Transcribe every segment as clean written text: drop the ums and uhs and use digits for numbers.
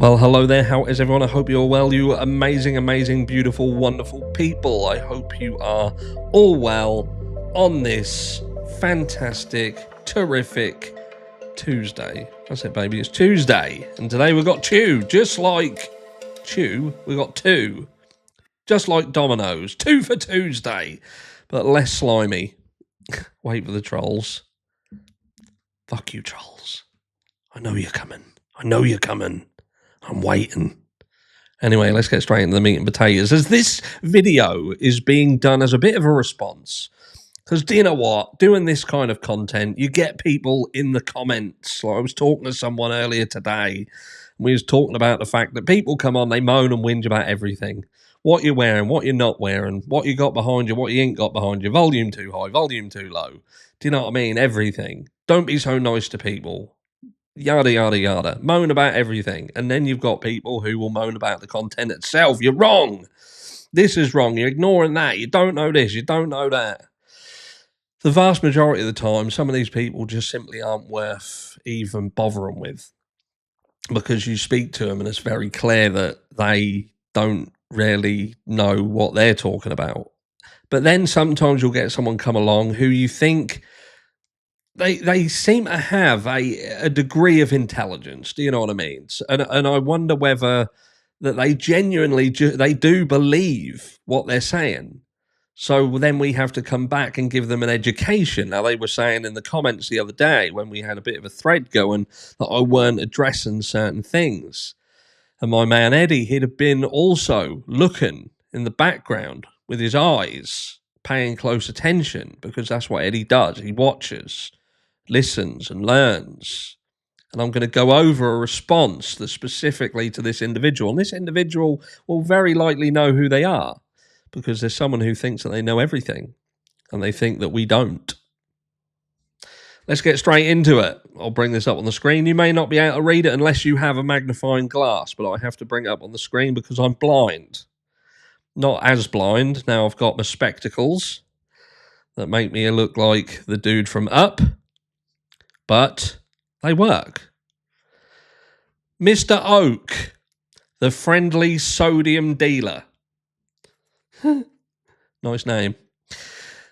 Well, hello there. How is everyone? I hope you're well. You amazing, amazing, beautiful, wonderful people. I hope you are all well on this fantastic, terrific Tuesday. That's it, baby. It's Tuesday. And today we've got Chew. Just like Chew, we got two. Just like Domino's. 2 for Tuesday. But less slimy. Wait for the trolls. Fuck you, trolls. I know you're coming. I'm waiting. Anyway, let's get straight into the meat and potatoes. As this video is being done as a bit of a response, because do you know what? Doing this kind of content, you get people in the comments. Like I was talking to someone earlier today, and we was talking about the fact that people come on, they moan and whinge about everything. What you're wearing, what you're not wearing, what you got behind you, what you ain't got behind you, volume too high, volume too low. Do you know what I mean? Everything. Don't be so nice to people. Yada, yada, yada. Moan about everything. And then you've got people who will moan about the content itself. You're wrong. This is wrong. You're ignoring that. You don't know this. You don't know that. The vast majority of the time, some of these people just simply aren't worth even bothering with. Because you speak to them and it's very clear that they don't really know what they're talking about. But then sometimes you'll get someone come along who you think they seem to have a degree of intelligence. Do you know what I mean? And I wonder whether that they genuinely they do believe what they're saying. So then we have to come back and give them an education. Now, they were saying in the comments the other day when we had a bit of a thread going that I weren't addressing certain things. And my man Eddie, he'd have been also looking in the background with his eyes, paying close attention, because that's what Eddie does. He watches, listens and learns. And I'm going to go over a response that's specifically to this individual. And this individual will very likely know who they are, because there's someone who thinks that they know everything and they think that we don't. Let's get straight into it. I'll bring this up on the screen. You may not be able to read it unless you have a magnifying glass, but I have to bring it up on the screen because I'm blind. Not as blind. Now I've got my spectacles that make me look like the dude from Up, but they work. Mr. Oak, the friendly sodium dealer. Nice name.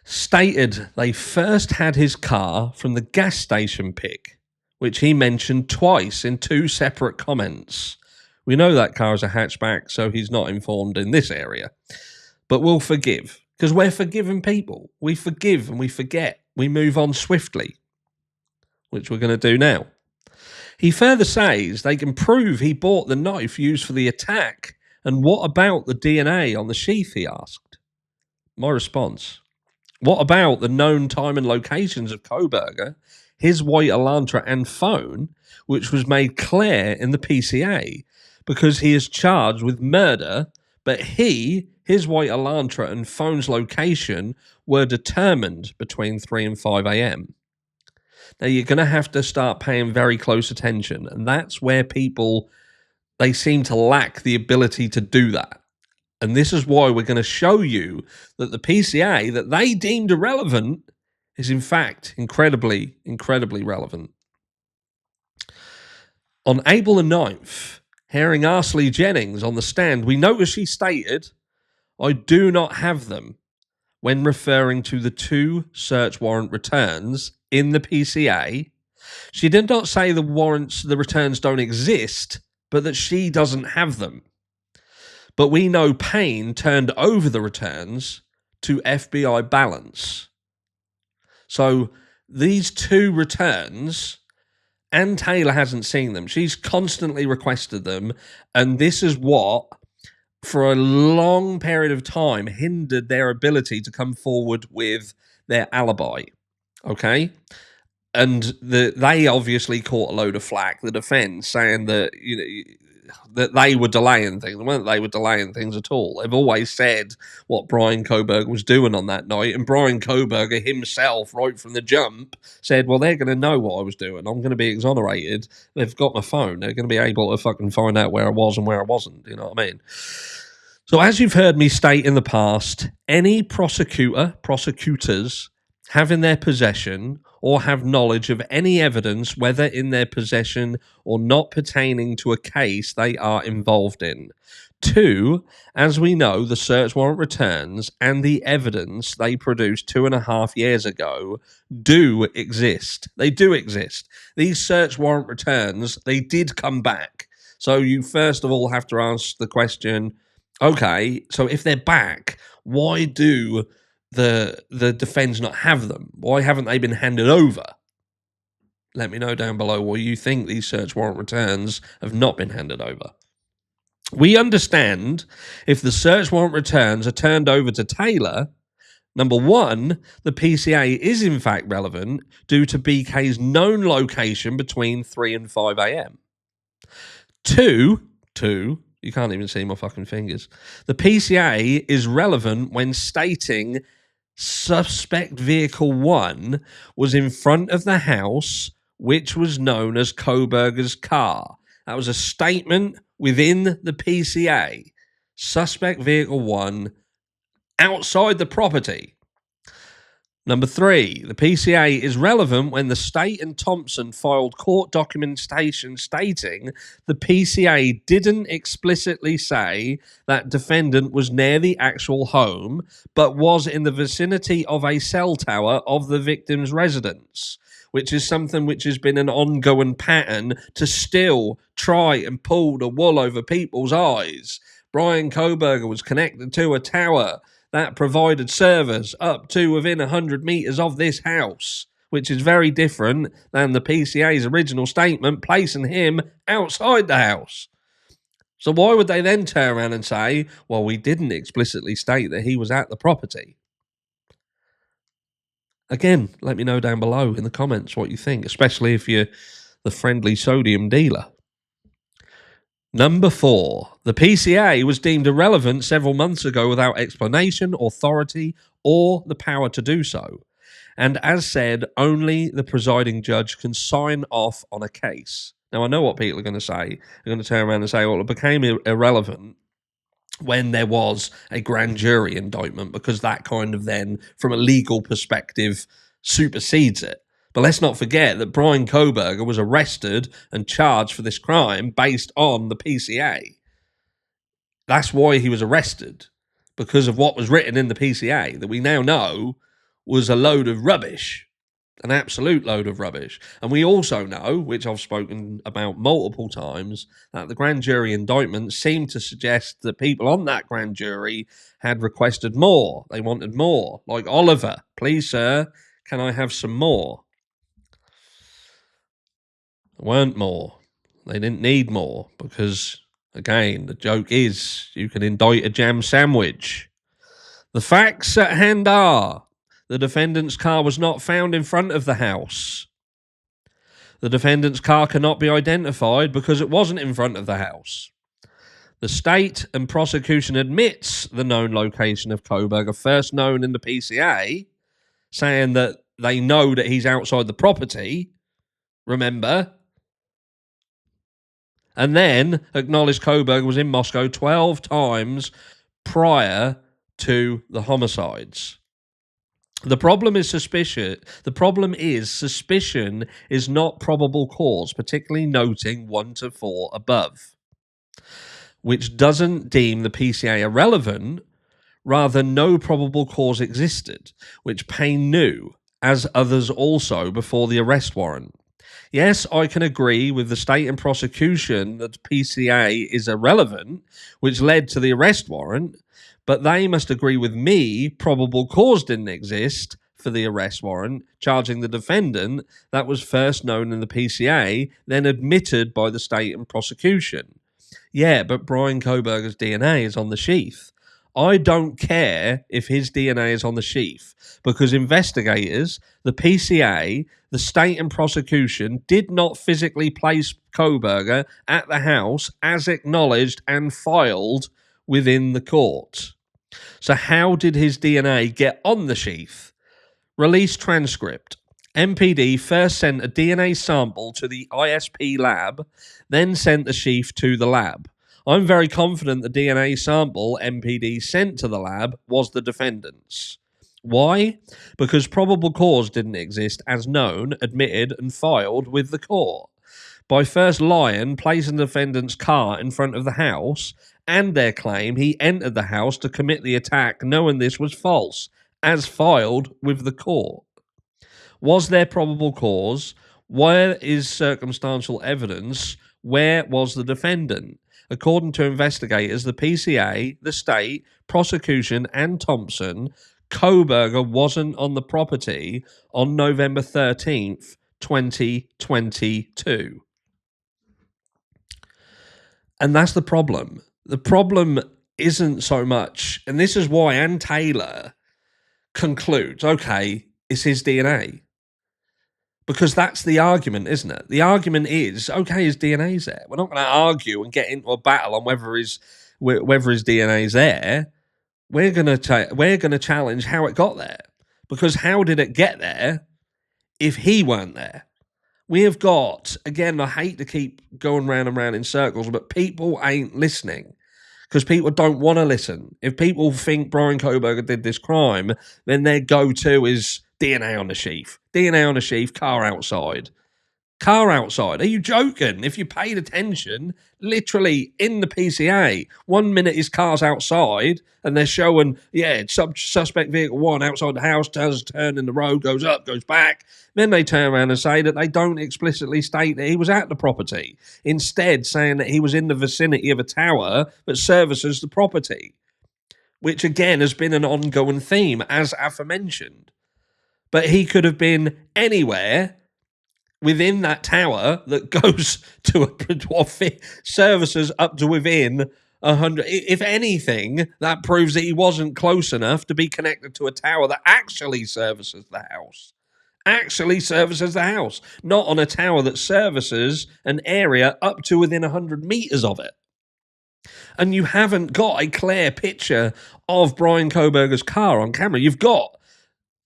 Stated they first had his car from the gas station pick, which he mentioned twice in 2 separate comments. We know that car is a hatchback, so he's not informed in this area. But we'll forgive, because we're forgiving people. We forgive and we forget. We move on swiftly, which we're going to do now. He further says they can prove he bought the knife used for the attack. And what about the DNA on the sheath, he asked. My response: what about the known time and locations of Kohberger, his white Elantra and phone, which was made clear in the PCA, because he is charged with murder, but his white Elantra and phone's location were determined between 3 and 5 a.m. Now, you're going to have to start paying very close attention, and that's where people, they seem to lack the ability to do that. And this is why we're going to show you that the PCA that they deemed irrelevant is in fact incredibly, incredibly relevant. On April the 9th, hearing Arsley Jennings on the stand, we notice she stated, "I do not have them," when referring to the 2 search warrant returns in the PCA. She did not say the returns don't exist, but that she doesn't have them. But we know Payne turned over the returns to FBI balance. So these 2 returns, Ann Taylor hasn't seen them. She's constantly requested them. And this is what, for a long period of time, hindered their ability to come forward with their alibi. Okay? And they obviously caught a load of flack, the defense, saying that, that they were delaying things. Well, they were delaying things at all. They've always said what Bryan Kohberger was doing on that night, and Bryan Kohberger himself, right from the jump, said, well, they're going to know what I was doing. I'm going to be exonerated. They've got my phone. They're going to be able to fucking find out where I was and where I wasn't. You know what I mean? So as you've heard me state in the past, any prosecutors have in their possession or have knowledge of any evidence, whether in their possession or not pertaining to a case they are involved in. 2, as we know, the search warrant returns and the evidence they produced 2.5 years ago do exist. They do exist. These search warrant returns, they did come back. So you first of all have to ask the question, okay, so if they're back, why do the defence not have them? Why haven't they been handed over? Let me know down below why you think these search warrant returns have not been handed over. We understand if the search warrant returns are turned over to Taylor, number one, the PCA is in fact relevant due to BK's known location between 3 and 5 a.m. Two, you can't even see my fucking fingers. The PCA is relevant when stating suspect vehicle 1 was in front of the house, which was known as Kohberger's car. That was a statement within the PCA. Suspect vehicle 1 outside the property. Number 3, the PCA is relevant when the state and Thompson filed court documentation stating the PCA didn't explicitly say that defendant was near the actual home, but was in the vicinity of a cell tower of the victim's residence, which is something which has been an ongoing pattern to still try and pull the wool over people's eyes. Bryan Kohberger was connected to a tower that provided service up to within 100 metres of this house, which is very different than the PCA's original statement placing him outside the house. So why would they then turn around and say, well, we didn't explicitly state that he was at the property? Again, let me know down below in the comments what you think, especially if you're the friendly sodium dealer. Number 4, the PCA was deemed irrelevant several months ago without explanation, authority, or the power to do so. And as said, only the presiding judge can sign off on a case. Now, I know what people are going to say. They're going to turn around and say, well, it became irrelevant when there was a grand jury indictment, because that kind of then, from a legal perspective, supersedes it. But let's not forget that Bryan Kohberger was arrested and charged for this crime based on the PCA. That's why he was arrested, because of what was written in the PCA that we now know was a load of rubbish, an absolute load of rubbish. And we also know, which I've spoken about multiple times, that the grand jury indictment seemed to suggest that people on that grand jury had requested more. They wanted more. Like Oliver, please, sir, can I have some more? Weren't more. They didn't need more because, again, the joke is you can indict a jam sandwich. The facts at hand are the defendant's car was not found in front of the house. The defendant's car cannot be identified because it wasn't in front of the house. The state and prosecution admits the known location of Kohberger, first known in the PCA, saying that they know that he's outside the property, remember? And then acknowledged Kohberger was in Moscow 12 times prior to the homicides. The problem is suspicion. The problem is suspicion is not probable cause, particularly noting 1 to 4 above, which doesn't deem the PCA irrelevant. Rather, no probable cause existed, which Payne knew, as others also, before the arrest warrant. Yes, I can agree with the state and prosecution that PCA is irrelevant, which led to the arrest warrant, but they must agree with me probable cause didn't exist for the arrest warrant, charging the defendant that was first known in the PCA, then admitted by the state and prosecution. Yeah, but Bryan Kohberger's DNA is on the sheath. I don't care if his DNA is on the sheath, because investigators, the PCA, the state and prosecution did not physically place Kohberger at the house as acknowledged and filed within the court. So how did his DNA get on the sheath? Release transcript. MPD first sent a DNA sample to the ISP lab, then sent the sheath to the lab. I'm very confident the DNA sample MPD sent to the lab was the defendant's. Why? Because probable cause didn't exist as known, admitted, and filed with the court. By first lying, placing the defendant's car in front of the house, and their claim he entered the house to commit the attack knowing this was false, as filed with the court. Was there probable cause? Where is circumstantial evidence? Where was the defendant? According to investigators, the PCA, the state, prosecution, and Thompson, Kohberger wasn't on the property on November 13th, 2022. And that's the problem. The problem isn't so much, and this is why Ann Taylor concludes, okay, it's his DNA. Because that's the argument, isn't it? The argument is, okay, his DNA's there. We're not going to argue and get into a battle on whether his DNA's there. We're going to challenge how it got there. Because how did it get there if he weren't there? We have got, again, I hate to keep going round and round in circles, but people ain't listening. Because people don't want to listen. If people think Bryan Kohberger did this crime, then their go-to is DNA on the sheath. DNA on the sheath, car outside. Car outside. Are you joking? If you paid attention, literally in the PCA, 1 minute his car's outside and they're showing, suspect vehicle 1 outside the house, does turn in the road, goes up, goes back. Then they turn around and say that they don't explicitly state that he was at the property. Instead, saying that he was in the vicinity of a tower that services the property, which again has been an ongoing theme, as aforementioned. But he could have been anywhere within that tower that goes to services up to within 100. If anything, that proves that he wasn't close enough to be connected to a tower that actually services the house. Not on a tower that services an area up to within 100 meters of it. And you haven't got a clear picture of Bryan Kohberger's car on camera. You've got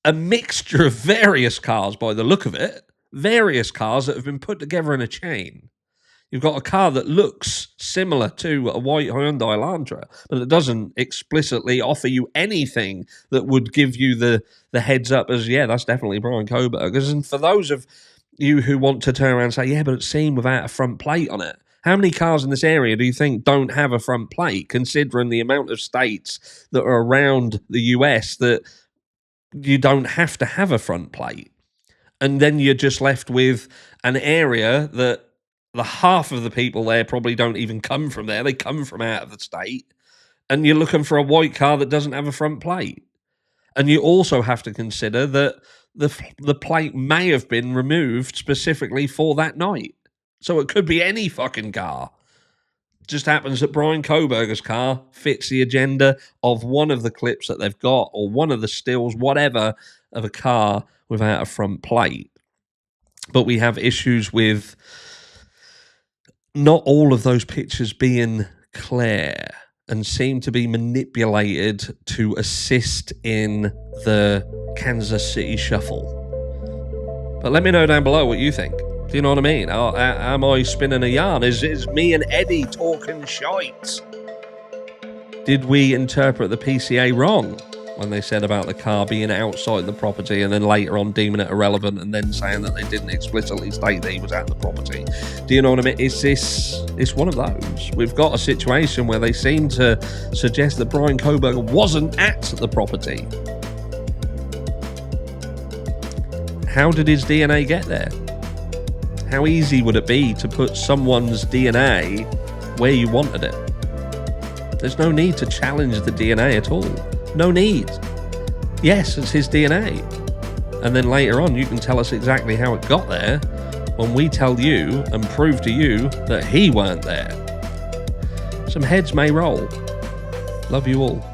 a mixture of various cars by the look of it, various cars that have been put together in a chain. You've got a car that looks similar to a white Hyundai Elantra, but it doesn't explicitly offer you anything that would give you the heads up as, yeah, that's definitely Bryan Kohberger's. And for those of you who want to turn around and say, yeah, but it's seen without a front plate on it, how many cars in this area do you think don't have a front plate, considering the amount of states that are around the US that you don't have to have a front plate? And then you're just left with an area that the half of the people there probably don't even come from there. They come from out of the state. And you're looking for a white car that doesn't have a front plate. And you also have to consider that the plate may have been removed specifically for that night. So it could be any fucking car. Just happens that Bryan Kohberger's car fits the agenda of one of the clips that they've got, or one of the stills, whatever, of a car without a front plate. But we have issues with not all of those pictures being clear and seem to be manipulated to assist in the Kansas City shuffle. But let me know down below what you think. Do you know what I mean? Am I spinning a yarn? Is me and Eddie talking shite? Did we interpret the PCA wrong when they said about the car being outside the property and then later on deeming it irrelevant and then saying that they didn't explicitly state that he was at the property? Do you know what I mean? It's one of those. We've got a situation where they seem to suggest that Bryan Kohberger wasn't at the property. How did his DNA get there? How easy would it be to put someone's DNA where you wanted it? There's no need to challenge the DNA at all. No need. Yes, it's his DNA. And then later on, you can tell us exactly how it got there when we tell you and prove to you that he weren't there. Some heads may roll. Love you all.